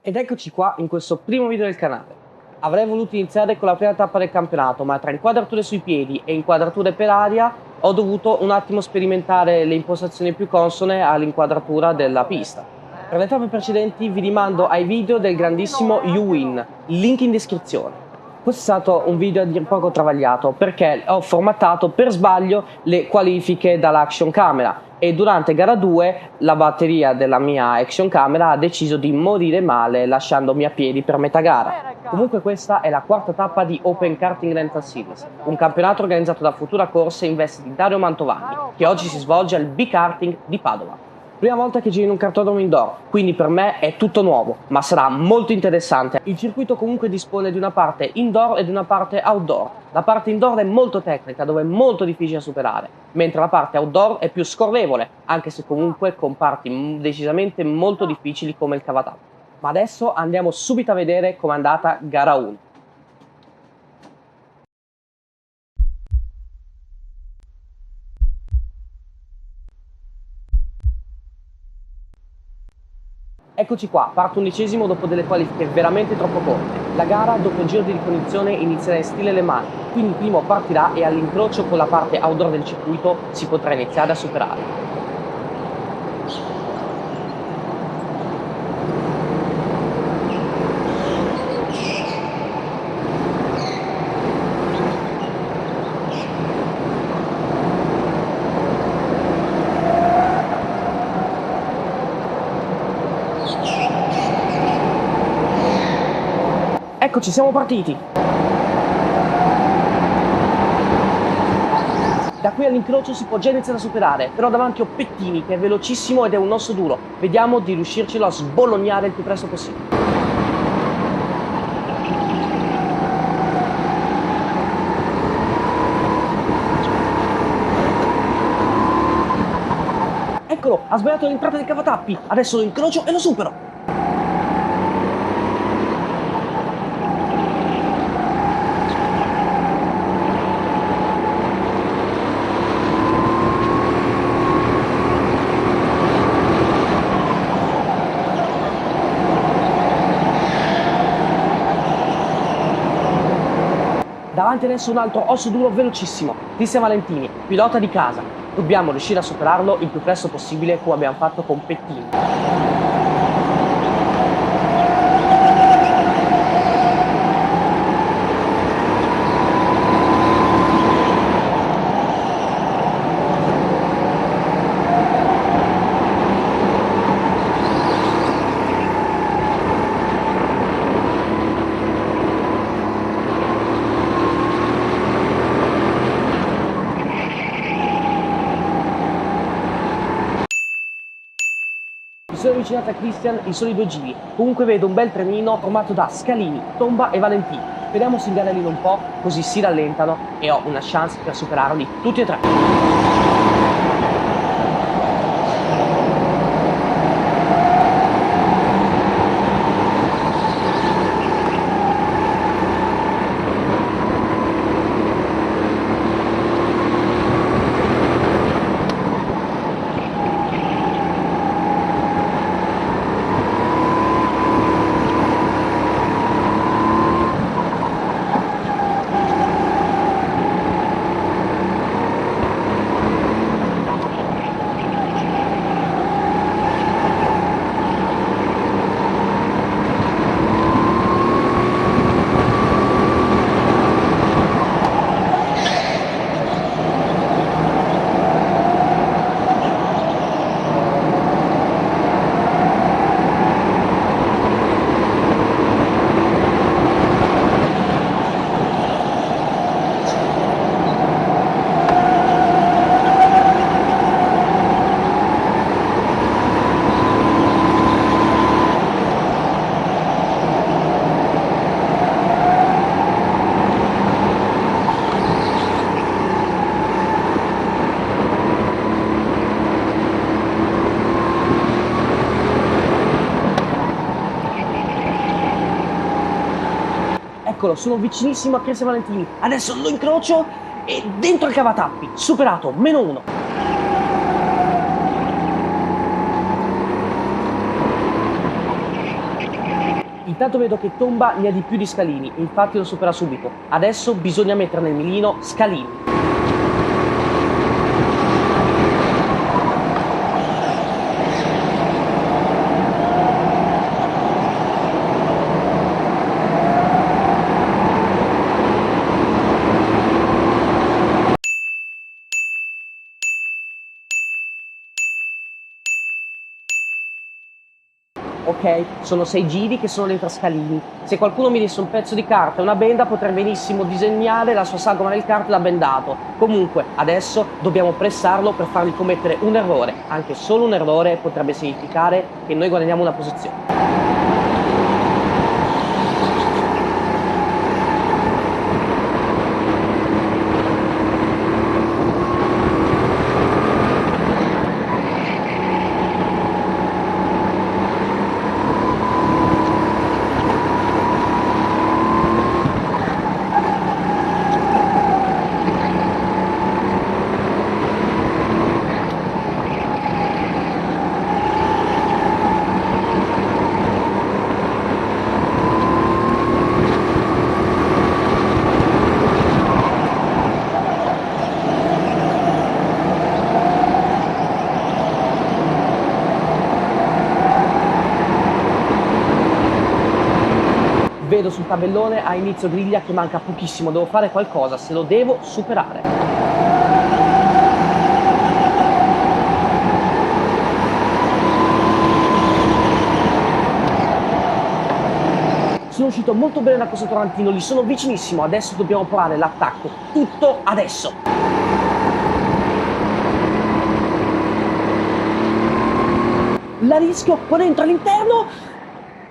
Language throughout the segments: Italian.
Ed eccoci qua in questo primo video del canale. Avrei voluto iniziare con la prima tappa del campionato, ma tra inquadrature sui piedi e inquadrature per aria ho dovuto un attimo sperimentare le impostazioni più consone all'inquadratura della pista. Per le tappe precedenti vi rimando ai video del grandissimo YouWin, link in descrizione. Questo è stato un video a dir poco travagliato perché ho formattato per sbaglio le qualifiche dall'action camera e durante gara 2 la batteria della mia action camera ha deciso di morire male lasciandomi a piedi per metà gara. Comunque questa è la quarta tappa di Open Karting Rental Series, un campionato organizzato da Futura Corse in veste di Dario Mantovani, che oggi si svolge al B-Karting di Padova. Prima volta che giro in un cartodromo indoor, quindi per me è tutto nuovo, ma sarà molto interessante. Il circuito comunque dispone di una parte indoor e di una parte outdoor. La parte indoor è molto tecnica, dove è molto difficile superare, mentre la parte outdoor è più scorrevole, anche se comunque con parti decisamente molto difficili come il cavatappi. Ma adesso andiamo subito a vedere com'è andata gara 1. Eccoci qua, parto 11° dopo delle qualifiche veramente troppo corte. La gara dopo il giro di ricognizione inizierà in stile Le Mans, quindi il primo partirà e all'incrocio con la parte outdoor del circuito si potrà iniziare a superare. Eccoci, siamo partiti! Da qui all'incrocio si può già iniziare a superare, però davanti ho Pettini che è velocissimo ed è un osso duro. Vediamo di riuscircelo a sbolognare il più presto possibile. Eccolo, ha sbagliato l'entrata del cavatappi, adesso lo incrocio e lo supero! Davanti adesso un altro osso duro velocissimo, Cristian Valentini, pilota di casa. Dobbiamo riuscire a superarlo il più presto possibile come abbiamo fatto con Pettini. Mi sono avvicinato a Christian in soli 2 giri, comunque vedo un bel trenino formato da Scalini, Tomba e Valentini. Speriamo si ingarellino un po', così si rallentano e ho una chance per superarli tutti e tre. Eccolo, sono vicinissimo a Cristian Valentini. Adesso lo incrocio e dentro il cavatappi. Superato, -1. Intanto vedo che Tomba ne ha di più di Scalini, infatti lo supera subito. Adesso bisogna mettere nel mirino Scalini. Ok, sono 6 giri che sono dentro a Scalini. Se qualcuno mi desse un pezzo di carta e una benda potrei benissimo disegnare la sua sagoma nel kart da bendato. Comunque, adesso dobbiamo pressarlo per fargli commettere un errore. Anche solo un errore potrebbe significare che noi guadagniamo una posizione. Vedo sul tabellone a inizio griglia che manca pochissimo, devo fare qualcosa, se lo devo superare. Sono uscito molto bene da questo torrentino, gli sono vicinissimo, adesso dobbiamo provare l'attacco, tutto adesso! La rischio qua dentro all'interno?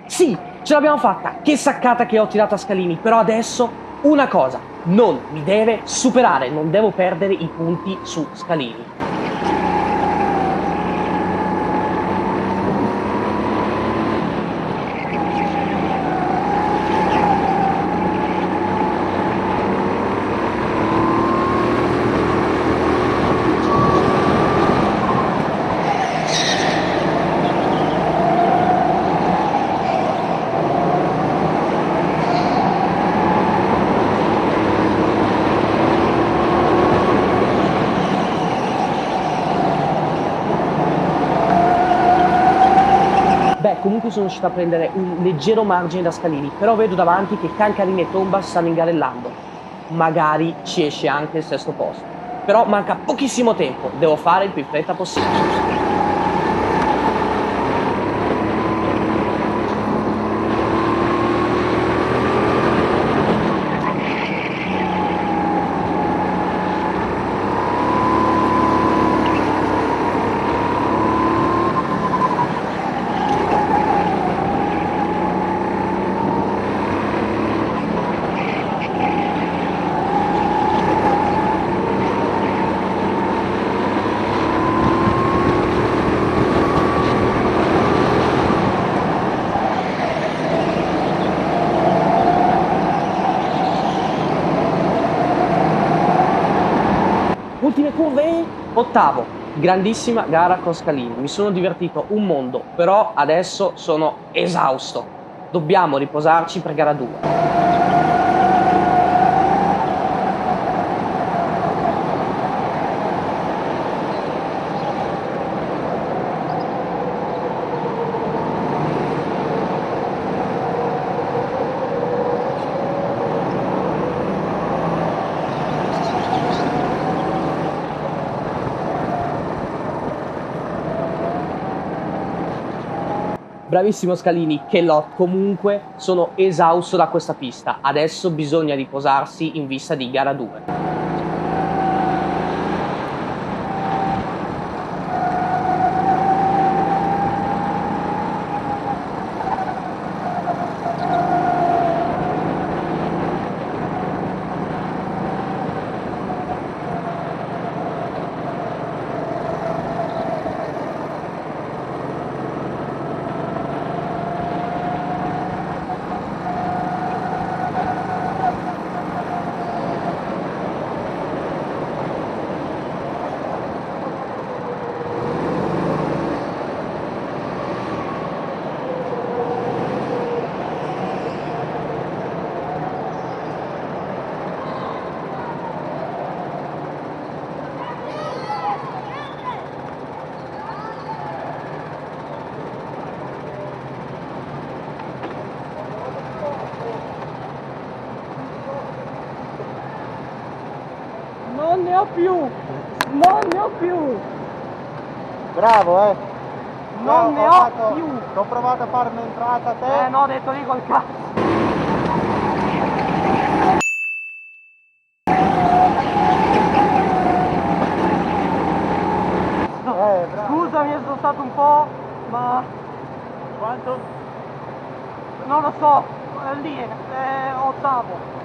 Sì, ce l'abbiamo fatta! Che saccata che ho tirato a Scalini, però adesso una cosa, non mi deve superare, non devo perdere i punti su Scalini. Beh, comunque sono riuscito a prendere un leggero margine da Scalini, però vedo davanti che Cancarini e Tomba stanno ingarellando. Magari ci esce anche il sesto posto. Però manca pochissimo tempo, devo fare il più in fretta possibile. Ultime curve, ottavo, grandissima gara con Scalini, mi sono divertito un mondo, però adesso sono esausto, dobbiamo riposarci per gara 2. Bravissimo Scalini, che lot, comunque sono esausto da questa pista, adesso bisogna riposarsi in vista di gara 2. ho più! Non ne ho più! Bravo, Non ne ho più! Ho provato a fare un'entrata a te. No, ho detto lì col cazzo! Bravo. Scusami, sono stato un po', ma Quanto? non lo so, lì è ottavo.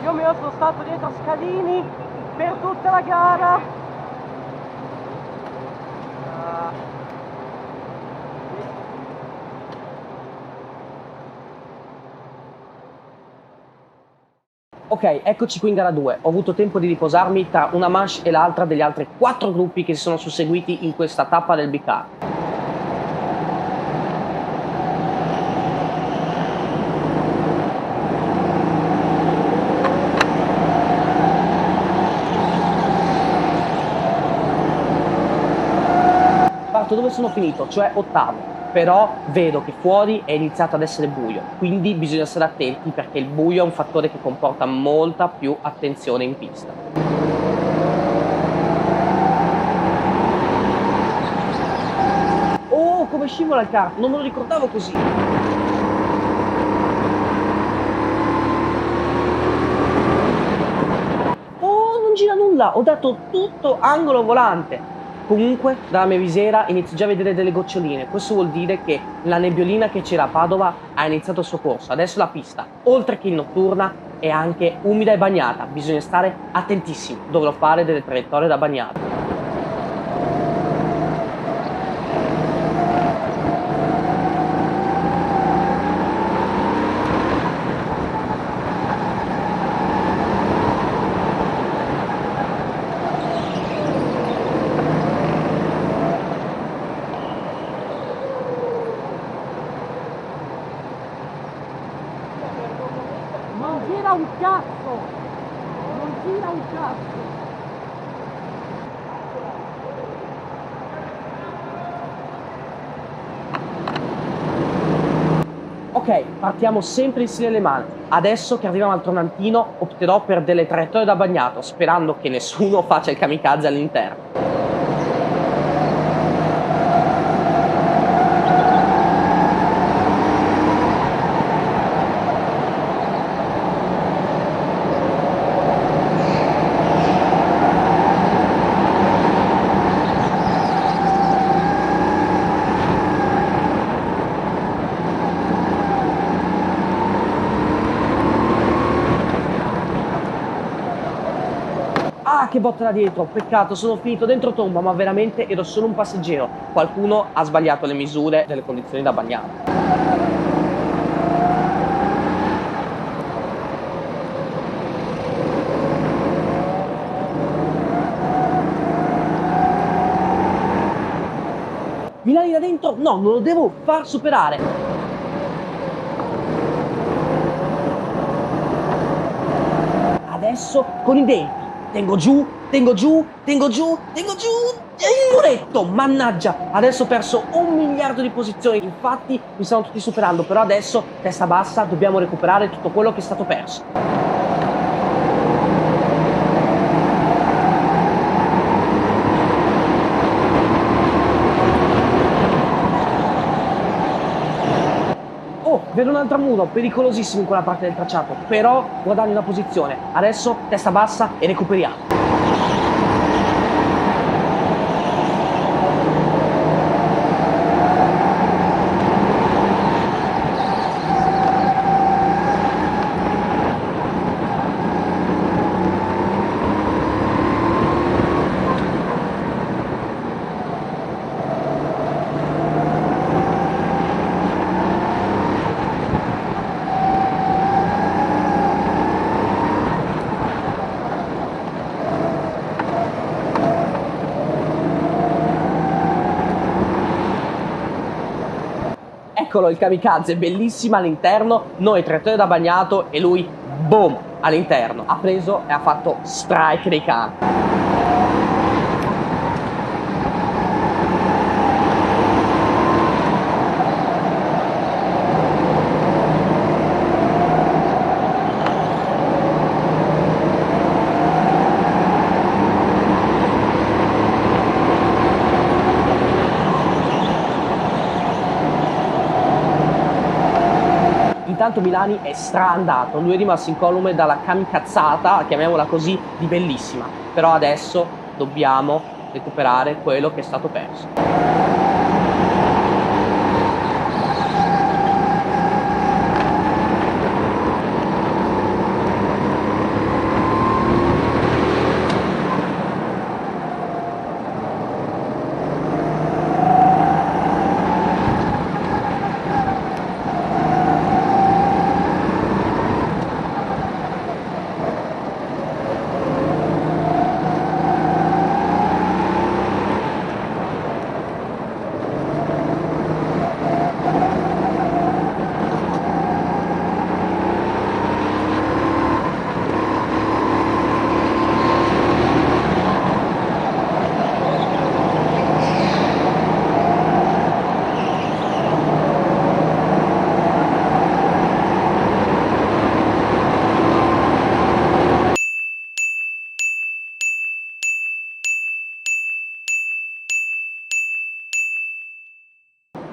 Io mi sono stato dietro Scalini per tutta la gara. Ok, eccoci qui in gara 2. Ho avuto tempo di riposarmi tra una manche e l'altra degli altri 4 gruppi che si sono susseguiti in questa tappa del Big. Parto dove sono finito, cioè ottavo. Però vedo che fuori è iniziato ad essere buio, quindi bisogna stare attenti perché il buio è un fattore che comporta molta più attenzione in pista. Oh, come scivola il kart, non me lo ricordavo così. Oh, non gira nulla, ho dato tutto angolo volante. Comunque, dalla mia visiera inizio già a vedere delle goccioline. Questo vuol dire che la nebbiolina che c'era a Padova ha iniziato il suo corso. Adesso la pista, oltre che notturna, è anche umida e bagnata. Bisogna stare attentissimi. Dovrò fare delle traiettorie da bagnato. Non gira un cazzo! Non gira un cazzo! Ok, partiamo sempre in stile Le Mans. Adesso che arriviamo al Tronantino opterò per delle traiettorie da bagnato, sperando che nessuno faccia il kamikaze all'interno. Ah, che botta da dietro, peccato, sono finito dentro tomba, ma veramente ero solo un passeggero. Qualcuno ha sbagliato le misure delle condizioni da bagnato. Milani da dentro? No, non lo devo far superare. Adesso con i denti. Tengo giù, tengo giù, tengo giù, tengo giù. E il muretto, mannaggia. Adesso ho perso 1 miliardo di posizioni. Infatti mi stanno tutti superando. Però adesso, testa bassa, dobbiamo recuperare tutto quello che è stato perso. Oh, vedo un altro muro, pericolosissimo in quella parte del tracciato, però guadagno una posizione. Adesso testa bassa e recuperiamo. Eccolo il kamikaze, bellissima all'interno, noi traiettoria da bagnato e lui, boom, all'interno. Ha preso e ha fatto strike dei cani. Alberto Milani è straandato, lui è rimasto incolume dalla kamikazzata, chiamiamola così, di Bellissima. Però adesso dobbiamo recuperare quello che è stato perso.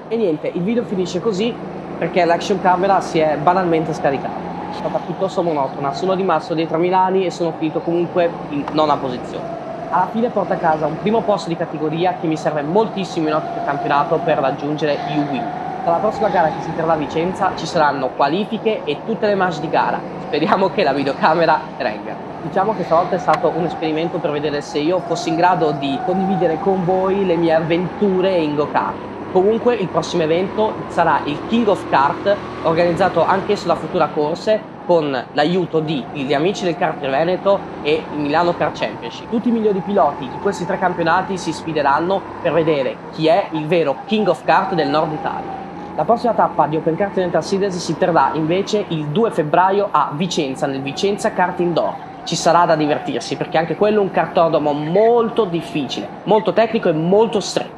E niente, il video finisce così perché l'action camera si è banalmente scaricata. È stata piuttosto monotona, sono rimasto dietro a Milani e sono finito comunque in nona posizione. Alla fine porto a casa un primo posto di categoria che mi serve moltissimo in ottica campionato per raggiungere il win. Dalla prossima gara che si terrà a Vicenza ci saranno qualifiche e tutte le manche di gara. Speriamo che la videocamera regga. Diciamo che stavolta è stato un esperimento per vedere se io fossi in grado di condividere con voi le mie avventure in go-kart. Comunque il prossimo evento sarà il King of Kart, organizzato anch'esso da Futura Corse, con l'aiuto degli amici del Kart Veneto e il Milano Kart Championship. Tutti i migliori piloti di questi tre campionati si sfideranno per vedere chi è il vero King of Kart del Nord Italia. La prossima tappa di Open Kart Continental Series si terrà invece il 2 febbraio a Vicenza, nel Vicenza Kart Indoor. Ci sarà da divertirsi perché anche quello è un kartodromo molto difficile, molto tecnico e molto stretto.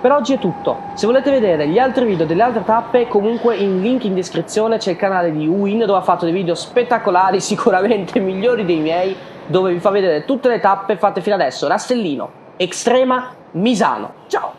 Per oggi è tutto. Se volete vedere gli altri video delle altre tappe, comunque in link in descrizione c'è il canale di Win dove ha fatto dei video spettacolari, sicuramente migliori dei miei, dove vi fa vedere tutte le tappe fatte fino adesso. Rastellino, Extrema, Misano. Ciao!